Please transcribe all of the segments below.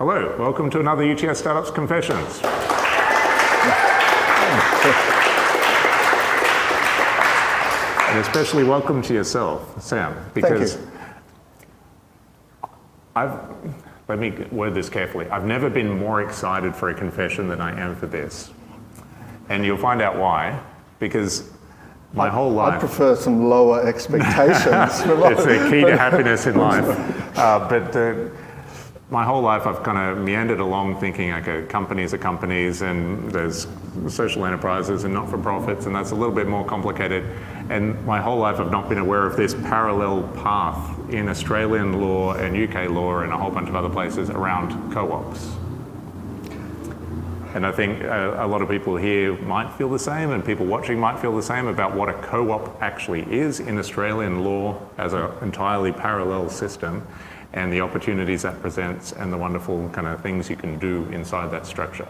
Hello, welcome to another UTS Startups Confessions. And especially welcome to yourself, Sam, because let me word this carefully. I've never been more excited for a confession than I am for this. And you'll find out why, because my whole life... I prefer some lower expectations. It's the key to happiness in life. My whole life I've kind of meandered along thinking, okay, companies are companies and there's social enterprises and not-for-profits, and that's a little bit more complicated. And my whole life I've not been aware of this parallel path in Australian law and UK law and a whole bunch of other places around co-ops. And I think a lot of people here might feel the same, and people watching might feel the same about what a co-op actually is in Australian law as an entirely parallel system, and the opportunities that presents and the wonderful kind of things you can do inside that structure.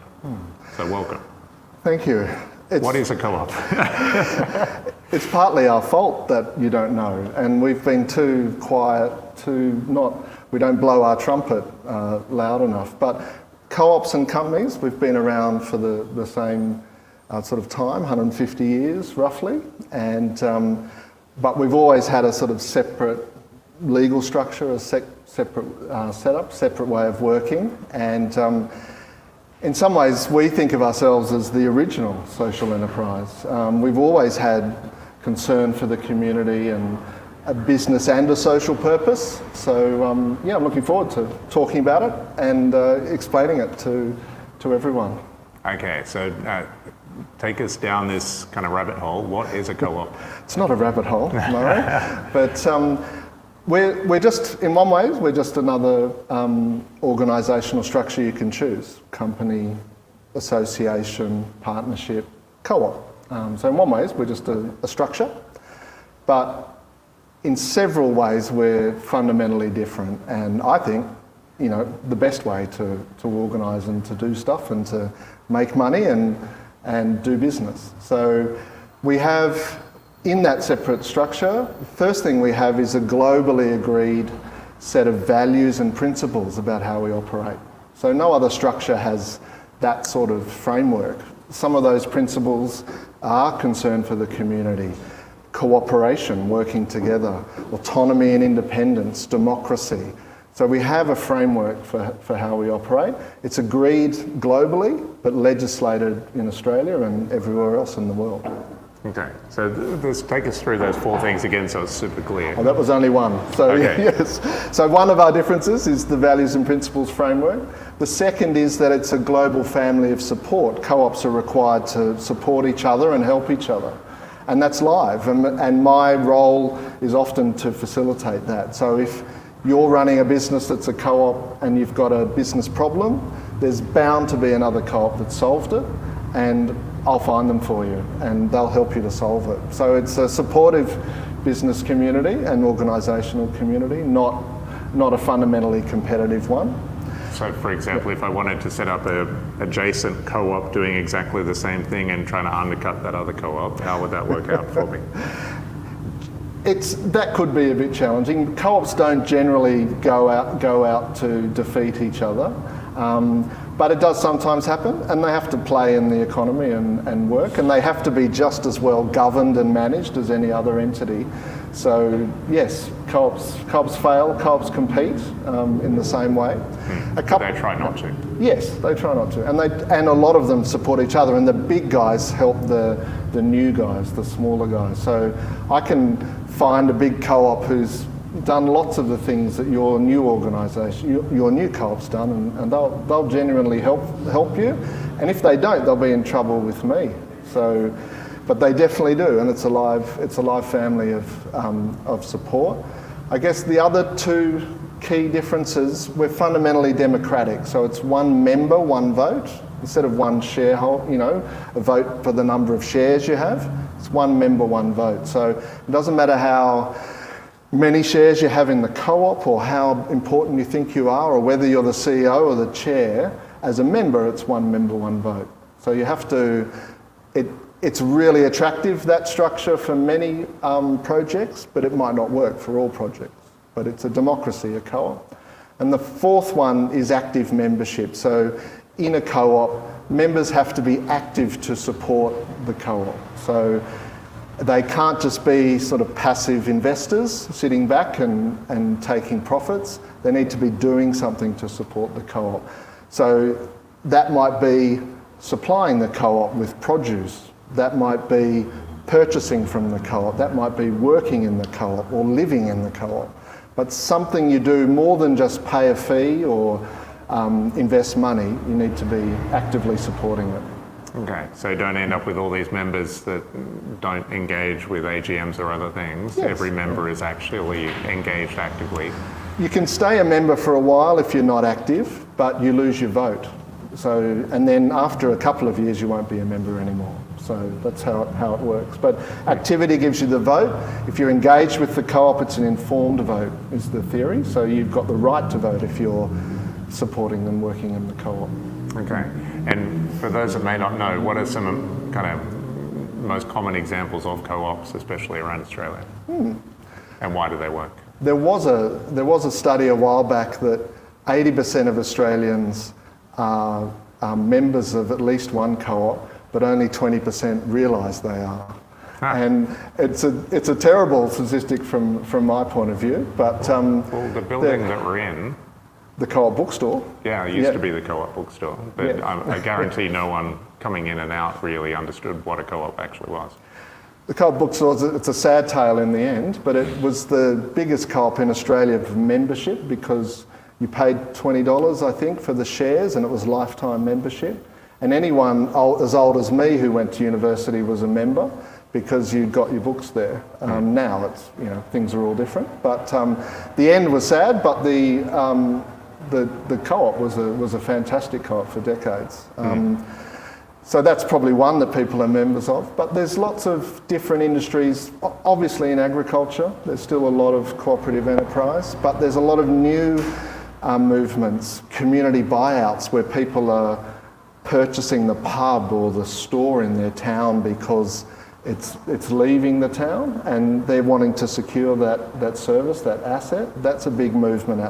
So welcome. Thank you. What is a co-op? It's partly our fault that you don't know, and we've been too quiet, we don't blow our trumpet loud enough. But co-ops and companies, we've been around for the same sort of time, 150 years roughly, and but we've always had a sort of separate legal structure, a separate setup, separate way of working, and in some ways we think of ourselves as the original social enterprise. We've always had concern for the community and a business and a social purpose, so yeah, I'm looking forward to talking about it and explaining it to everyone. Okay, so take us down this kind of rabbit hole. What is a co-op? It's not a rabbit hole, Murray, but we're just, in one way, we're just another organisational structure you can choose. Company, association, partnership, co-op. So in one way, we're just a structure, but in several ways we're fundamentally different, and I think, you know, the best way to organise and to do stuff and to make money and do business. So we have, in that separate structure, the first thing we have is a globally agreed set of values and principles about how we operate. So no other structure has that sort of framework. Some of those principles are concern for the community, cooperation, working together, autonomy and independence, democracy. So we have a framework for how we operate. It's agreed globally, but legislated in Australia and everywhere else in the world. Okay, so take us through those four things again so it's super clear. Oh, that was only one. So okay. Yes. So one of our differences is the values and principles framework. The second is that it's a global family of support. Co-ops are required to support each other and help each other. And that's live. And my role is often to facilitate that. So if you're running a business that's a co-op and you've got a business problem, there's bound to be another co-op that's solved it, and I'll find them for you and they'll help you to solve it. So it's a supportive business community and organisational community, not a fundamentally competitive one. So for example, if I wanted to set up a adjacent co-op doing exactly the same thing and trying to undercut that other co-op, how would that work out for me? That could be a bit challenging. Co-ops don't generally go out to defeat each other. But it does sometimes happen, and they have to play in the economy and work, and they have to be just as well governed and managed as any other entity. So yes, co-ops fail, co-ops compete in the same way. They try not to. Yes, they try not to, and a lot of them support each other, and the big guys help the new guys, the smaller guys. So I can find a big co-op who's done lots of the things that your new organisation, your new co-op's done, and they'll genuinely help you. And if they don't, they'll be in trouble with me. So, but they definitely do, and it's a live family of support. I guess the other two key differences, we're fundamentally democratic. So it's one member, one vote. Instead of one shareholder, you know, a vote for the number of shares you have, it's one member, one vote. So it doesn't matter how many shares you have in the co-op or how important you think you are, or whether you're the CEO or the chair, as a member, it's one member, one vote. So you have to, it's really attractive, that structure, for many projects, but it might not work for all projects. But it's a democracy, a co-op. And the fourth one is active membership. So in a co-op, members have to be active to support the co-op. So they can't just be sort of passive investors sitting back and taking profits. They need to be doing something to support the co-op. So that might be supplying the co-op with produce. That might be purchasing from the co-op. That might be working in the co-op or living in the co-op. But something you do more than just pay a fee or invest money, you need to be actively supporting it. Okay, so you don't end up with all these members that don't engage with AGMs or other things. Yes. Every member is actually engaged actively. You can stay a member for a while if you're not active, but you lose your vote. So, and then after a couple of years, you won't be a member anymore. So that's how it works. But activity gives you the vote. If you're engaged with the co-op, it's an informed vote, is the theory. So you've got the right to vote if you're supporting them working in the co-op. Okay, and for those that may not know, what are some kind of most common examples of co-ops, especially around Australia? And why do they work? There was a study a while back that 80% of Australians are members of at least one co-op, but only 20% realise they are. And it's a terrible statistic from my point of view. But well, the building that we're in, the co-op bookstore. Yeah, it used to be the co-op bookstore, but Yeah. I guarantee no one coming in and out really understood what a co-op actually was. The co-op bookstore, it's a sad tale in the end, but it was the biggest co-op in Australia for membership because you paid $20, I think, for the shares, and it was lifetime membership. And anyone as old as me who went to university was a member because you got your books there. Now it's, things are all different. But the end was sad, but the co-op was a fantastic co-op for decades. So that's probably one that people are members of. But there's lots of different industries. Obviously in agriculture, there's still a lot of cooperative enterprise, but there's a lot of new movements, community buyouts, where people are purchasing the pub or the store in their town because it's leaving the town and they're wanting to secure that service, that asset. That's a big movement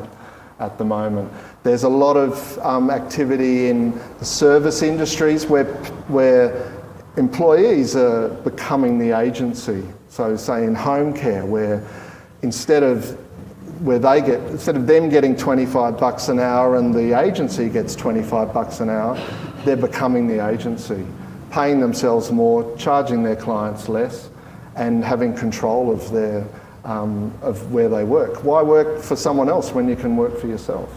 at the moment. There's a lot of activity in the service industries where employees are becoming the agency. So say in home care, where instead of them getting $25 an hour and the agency gets $25 an hour, they're becoming the agency, paying themselves more, charging their clients less, and having control of their of where they work. Why work for someone else when you can work for yourself?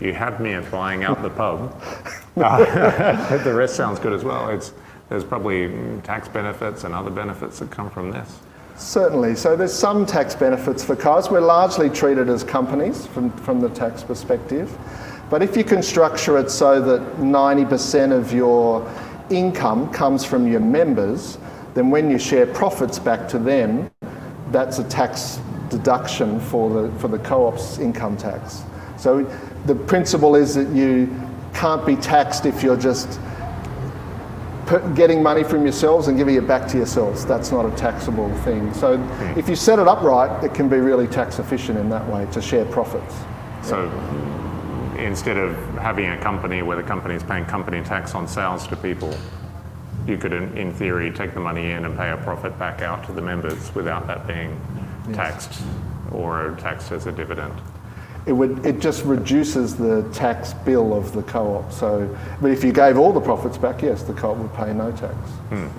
You had me at buying out the pub. The rest sounds good as well. There's probably tax benefits and other benefits that come from this. Certainly. So there's some tax benefits for cars. We're largely treated as companies from the tax perspective. But if you can structure it so that 90% of your income comes from your members, then when you share profits back to them, that's a tax deduction for the co-op's income tax. So the principle is that you can't be taxed if you're just getting money from yourselves and giving it back to yourselves. That's not a taxable thing. So if you set it up right, it can be really tax efficient in that way to share profits. So instead of having a company where the company is paying company tax on sales to people, you could, in theory, take the money in and pay a profit back out to the members without that being taxed or taxed as a dividend. It just reduces the tax bill of the co-op. So, but if you gave all the profits back, yes, the co-op would pay no tax.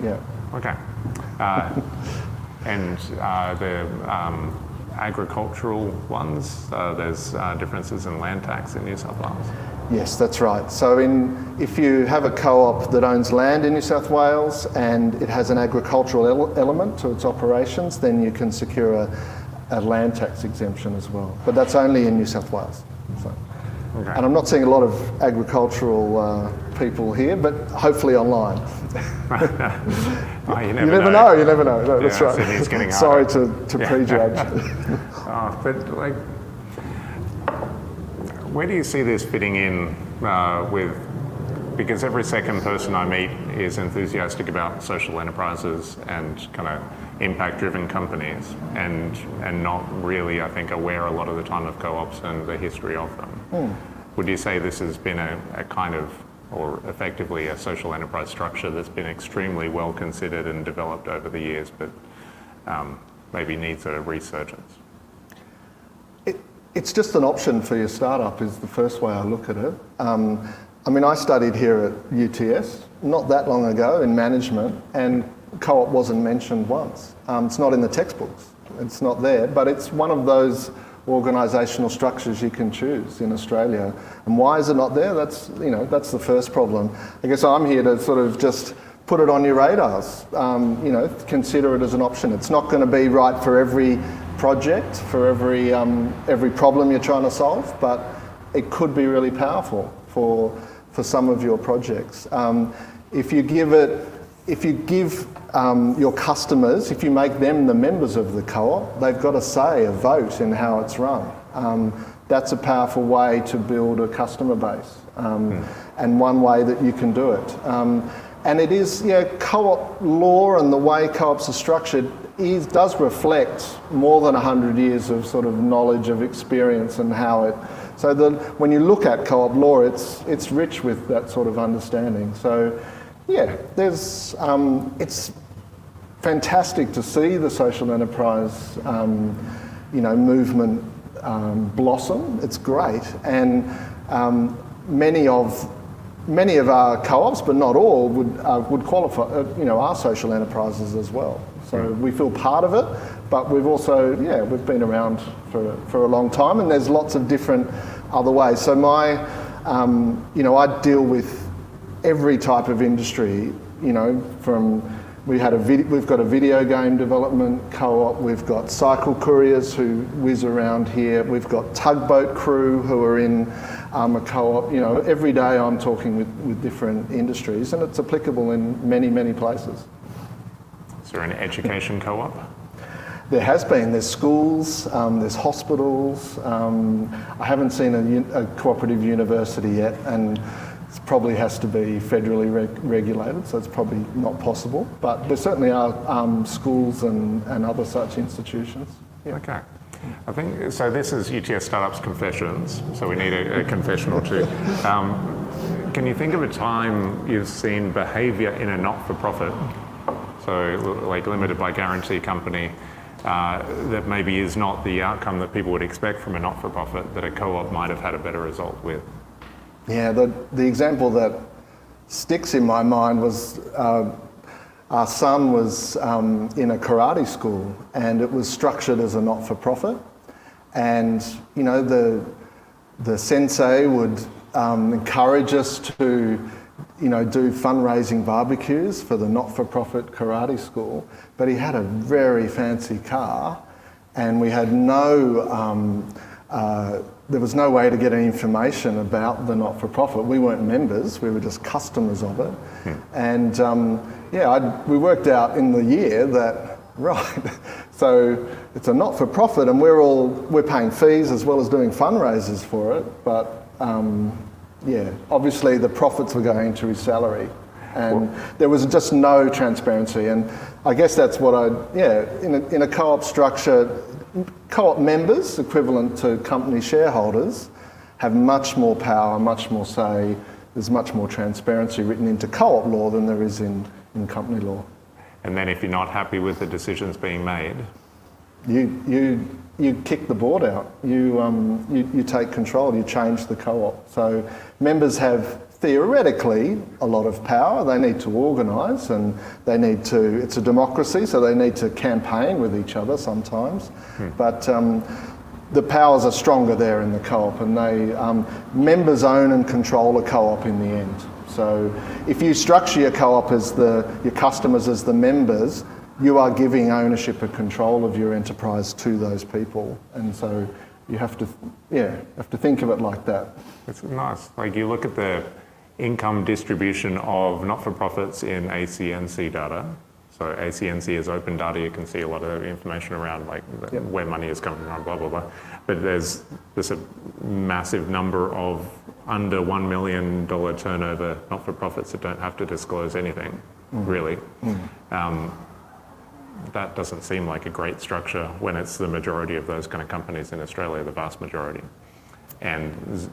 Yeah. Okay. And the agricultural ones, there's differences in land tax in New South Wales. Yes, that's right. So if you have a co-op that owns land in New South Wales and it has an agricultural element to its operations, then you can secure a land tax exemption as well. But that's only in New South Wales. So. Okay. And I'm not seeing a lot of agricultural people here, but hopefully online. You never know. You never know. No, that's right. Sydney's getting Sorry harder. to prejudge. But like, where do you see this fitting in with because every second person I meet is enthusiastic about social enterprises and kind of impact-driven companies, and not really, I think, aware a lot of the time of co-ops and the history of them. Would you say this has been a kind of, or effectively a social enterprise structure that's been extremely well considered and developed over the years, but maybe needs a resurgence? It's just an option for your startup is the first way I look at it. I mean, I studied here at UTS not that long ago in management, and co-op wasn't mentioned once. It's not in the textbooks. It's not there, but it's one of those organisational structures you can choose in Australia. And why is it not there? That's the first problem. I guess I'm here to sort of just put it on your radars. Consider it as an option. It's not going to be right for every project, for every problem you're trying to solve, but it could be really powerful for some of your projects. If you give your customers, if you make them the members of the co-op, they've got a say, a vote in how it's run. That's a powerful way to build a customer base, and one way that you can do it. And it is, co-op law and the way co-ops are structured does reflect more than 100 years of sort of knowledge of experience and how it. So when you look at co-op law, it's rich with that sort of understanding. So, it's fantastic to see the social enterprise, movement blossom. It's great, and many of our co-ops, but not all, would qualify. Are social enterprises as well. So we feel part of it, but we've also, we've been around for a long time, and there's lots of different other ways. So I deal with every type of industry. We've got a video game development co-op. We've got cycle couriers who whiz around here. We've got tugboat crew who are in a co-op. Every day I'm talking with different industries, and it's applicable in many, many places. Is there an education co-op? There has been. There's schools, there's hospitals. I haven't seen a cooperative university yet, and it probably has to be federally regulated, so it's probably not possible. But there certainly are schools and other such institutions. Yeah. Okay. I think, so this is UTS Startups Confessions, so we need a confession or two. Can you think of a time you've seen behaviour in a not-for-profit, so like limited by guarantee company, that maybe is not the outcome that people would expect from a not-for-profit, that a co-op might have had a better result with? Yeah, the example that sticks in my mind was our son was in a karate school, and it was structured as a not-for-profit, and the sensei would encourage us to do fundraising barbecues for the not-for-profit karate school, but he had a very fancy car, and we had there was no way to get any information about the not-for-profit. We weren't members, we were just customers of it. And we worked out in the year that, so it's a not-for-profit, and we're paying fees as well as doing fundraisers for it, but obviously the profits were going to his salary, and there was just no transparency. And I guess that's what in a co-op structure, co-op members, equivalent to company shareholders, have much more power, much more say. There's much more transparency written into co-op law than there is in company law. And then if you're not happy with the decisions being made, you kick the board out. You take control. You change the co-op. So members have theoretically a lot of power. They need to organise, and it's a democracy, so they need to campaign with each other sometimes. But the powers are stronger there in the co-op, and members own and control a co-op in the end. So if you structure your co-op as your customers as the members, you are giving ownership and control of your enterprise to those people, and so you have to think of it like that. It's nice. Like you look at the income distribution of not-for-profits in ACNC data. So ACNC is open data. You can see a lot of information around where money is coming from, blah blah blah. But there's a massive number of under $1 million turnover not-for-profits that don't have to disclose anything, really. That doesn't seem like a great structure when it's the majority of those kind of companies in Australia, the vast majority. And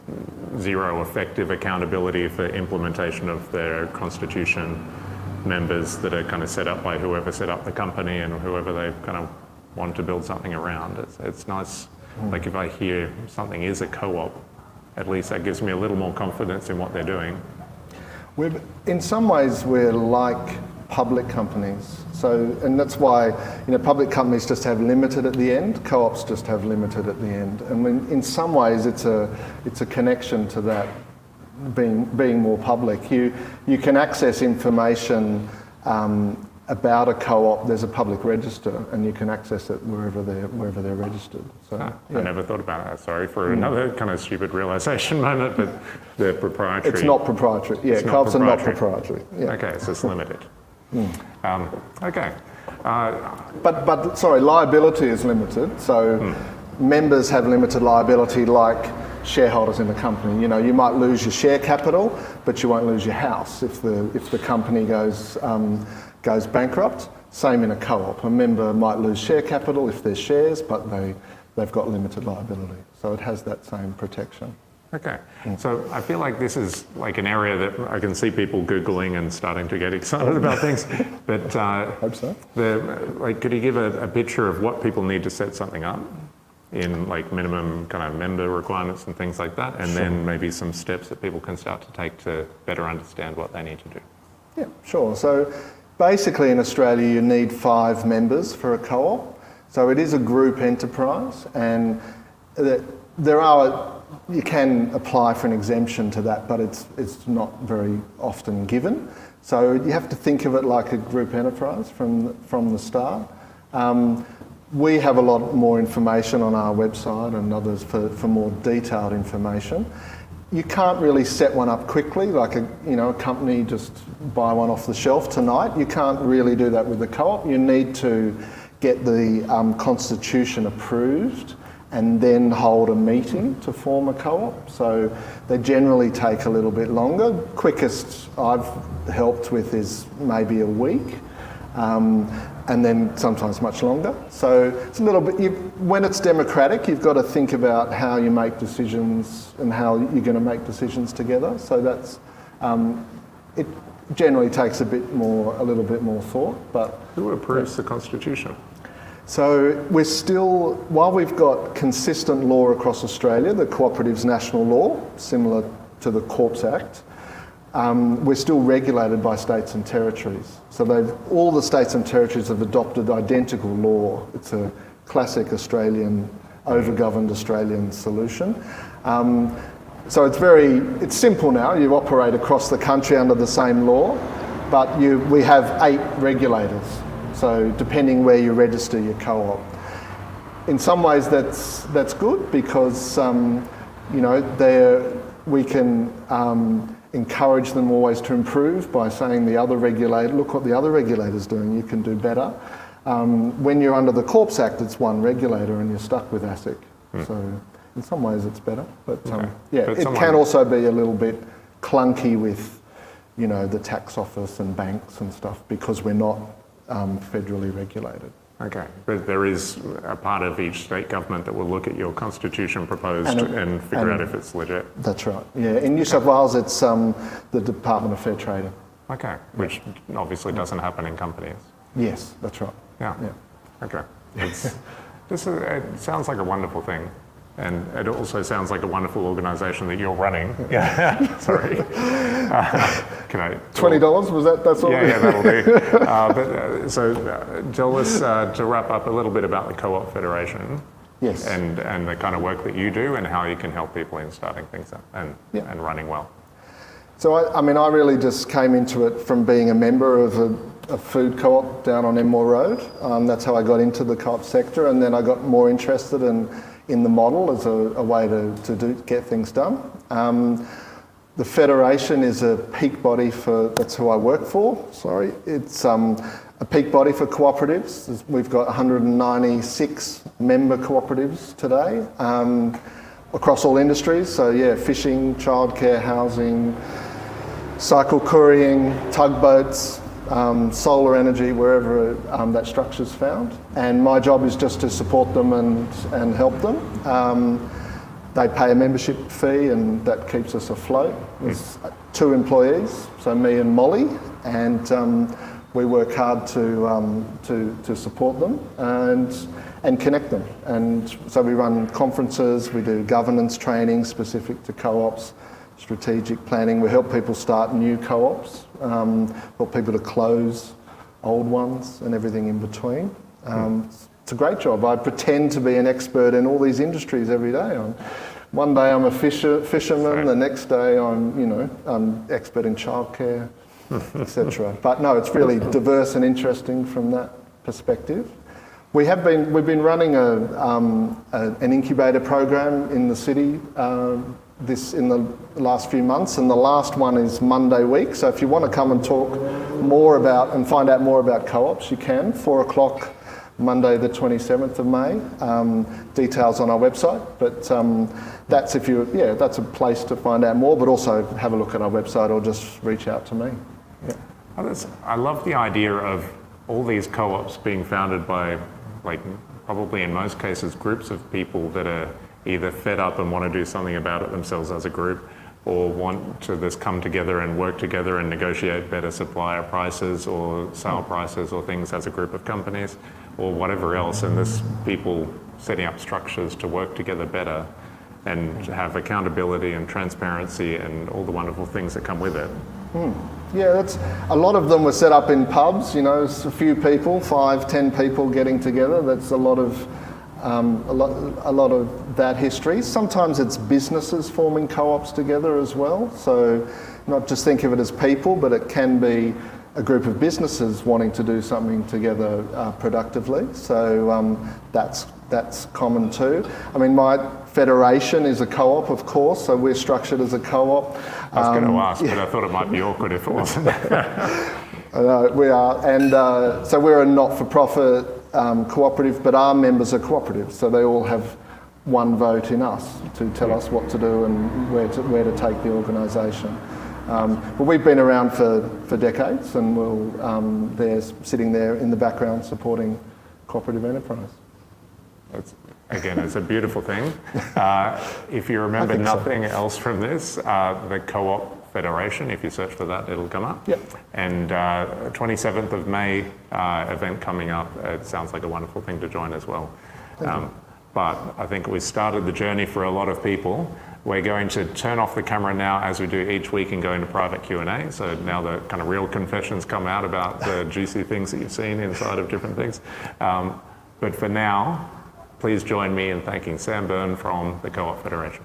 zero effective accountability for implementation of their constitution, members that are kind of set up by whoever set up the company and whoever they kind of want to build something around. It's nice, like if I hear something is a co-op, at least that gives me a little more confidence in what they're doing. In some ways, we're like public companies. So, and that's why, public companies just have limited at the end, co-ops just have limited at the end. And in some ways, it's a connection to that being more public. You can access information about a co-op. There's a public register, and you can access it wherever they're registered. So, I never thought about that. Sorry for another kind of stupid realization moment, but they're proprietary. It's not proprietary. Yeah, co-ops are not proprietary. Yeah. Okay, so it's limited. Okay. But sorry, liability is limited. So members have limited liability, like shareholders in the company. You might lose your share capital, but you won't lose your house if the company goes bankrupt. Same in a co-op. A member might lose share capital if there's shares, but they've got limited liability. So it has that same protection. Okay, so I feel like this is like an area that I can see people Googling and starting to get excited about things. But hope so. Could you give a picture of what people need to set something up in like minimum kind of member requirements and things like that, and then maybe some steps that people can start to take to better understand what they need to do? Yeah, sure. So basically in Australia you need 5 members for a co-op. So it is a group enterprise, and you can apply for an exemption to that, but it's not very often given. So you have to think of it like a group enterprise from the start. We have a lot more information on our website and others for more detailed information. You can't really set one up quickly, like a company just buy one off the shelf tonight. You can't really do that with the co-op. You need to get the constitution approved and then hold a meeting to form a co-op. So they generally take a little bit longer. Quickest I've helped with is maybe a week, and then sometimes much longer. So it's a little bit, when it's democratic, you've got to think about how you make decisions and how you're going to make decisions together. So that's, it generally takes a little bit more thought. But who approves the constitution? So we're still, while we've got consistent law across Australia, the Cooperatives National Law, similar to the Corps Act, we're still regulated by states and territories. So all the states and territories have adopted identical law. It's a classic Australian, over-governed Australian solution. So it's simple now. You operate across the country under the same law, but we have 8 regulators. So depending where you register your co-op. In some ways that's good because we can encourage them always to improve by saying look what the other regulator's doing, you can do better. When you're under the Corps Act, it's one regulator and you're stuck with ASIC. So in some ways it's better, but it can also be a little bit clunky with the tax office and banks and stuff because we're not federally regulated. Okay, but there is a part of each state government that will look at your constitution proposed and figure out if it's legit. That's right. Yeah, in New South Wales, it's the Department of Fair Trade. Okay, which obviously doesn't happen in companies. Yes, that's right. Yeah. Okay. It sounds like a wonderful thing. And it also sounds like a wonderful organisation that you're running. Yeah. Sorry. Can I? $20? Was that's all? Yeah, that'll do. So tell us to wrap up a little bit about the Co-op Federation. Yes. And the kind of work that you do and how you can help people in starting things up and running well. So I really just came into it from being a member of a food co-op down on Enmore Road. That's how I got into the co-op sector, and then I got more interested in the model as a way to get things done. The Federation is a peak body that's who I work for, sorry. It's a peak body for cooperatives. We've got 196 member cooperatives today. across all industries. So yeah, fishing, childcare, housing, cycle couriering, tugboats, solar energy, wherever that structure's found. And my job is just to support them and help them. They pay a membership fee and that keeps us afloat. There's 2 employees, so me and Molly, and we work hard to support them and connect them. And so we run conferences, we do governance training specific to co-ops, strategic planning. We help people start new co-ops, help people to close old ones and everything in between. It's a great job. I pretend to be an expert in all these industries every day. One day I'm a fisherman, the next day I'm expert in childcare, etc. But no, it's really diverse and interesting from that perspective. We've been running an incubator program in the city in the last few months, and the last one is Monday week. So if you want to come and talk more about and find out more about co-ops, you can. 4 o'clock Monday the 27th of May. Details on our website, but that's a place to find out more, but also have a look at our website or just reach out to me. Yeah. I love the idea of all these co-ops being founded by, like, probably in most cases, groups of people that are either fed up and want to do something about it themselves as a group, or want to just come together and work together and negotiate better supplier prices or sale prices or things as a group of companies or whatever else. And this people setting up structures to work together better and have accountability and transparency and all the wonderful things that come with it. Yeah, a lot of them were set up in pubs. It's a few people, 5, 10 people getting together. That's a lot of that history. Sometimes it's businesses forming co-ops together as well. So not just think of it as people, but it can be a group of businesses wanting to do something together productively. So that's common too. I mean, my federation is a co-op, of course, so we're structured as a co-op. I was going to ask, but I thought it might be awkward if it wasn't. We are, and so we're a not-for-profit cooperative, but our members are cooperatives, so they all have one vote in us to tell us what to do and where to take the organisation. But we've been around for decades, and they're sitting there in the background supporting cooperative enterprise. It's a beautiful thing. If you remember nothing else from this, the Co-op Federation, if you search for that, it'll come up. Yep. And 27th of May event coming up. It sounds like a wonderful thing to join as well. But I think we started the journey for a lot of people. We're going to turn off the camera now, as we do each week, and go into private Q&A. So now the kind of real confessions come out about the juicy things that you've seen inside of different things. But for now, please join me in thanking Sam Byrne from the Co-op Federation.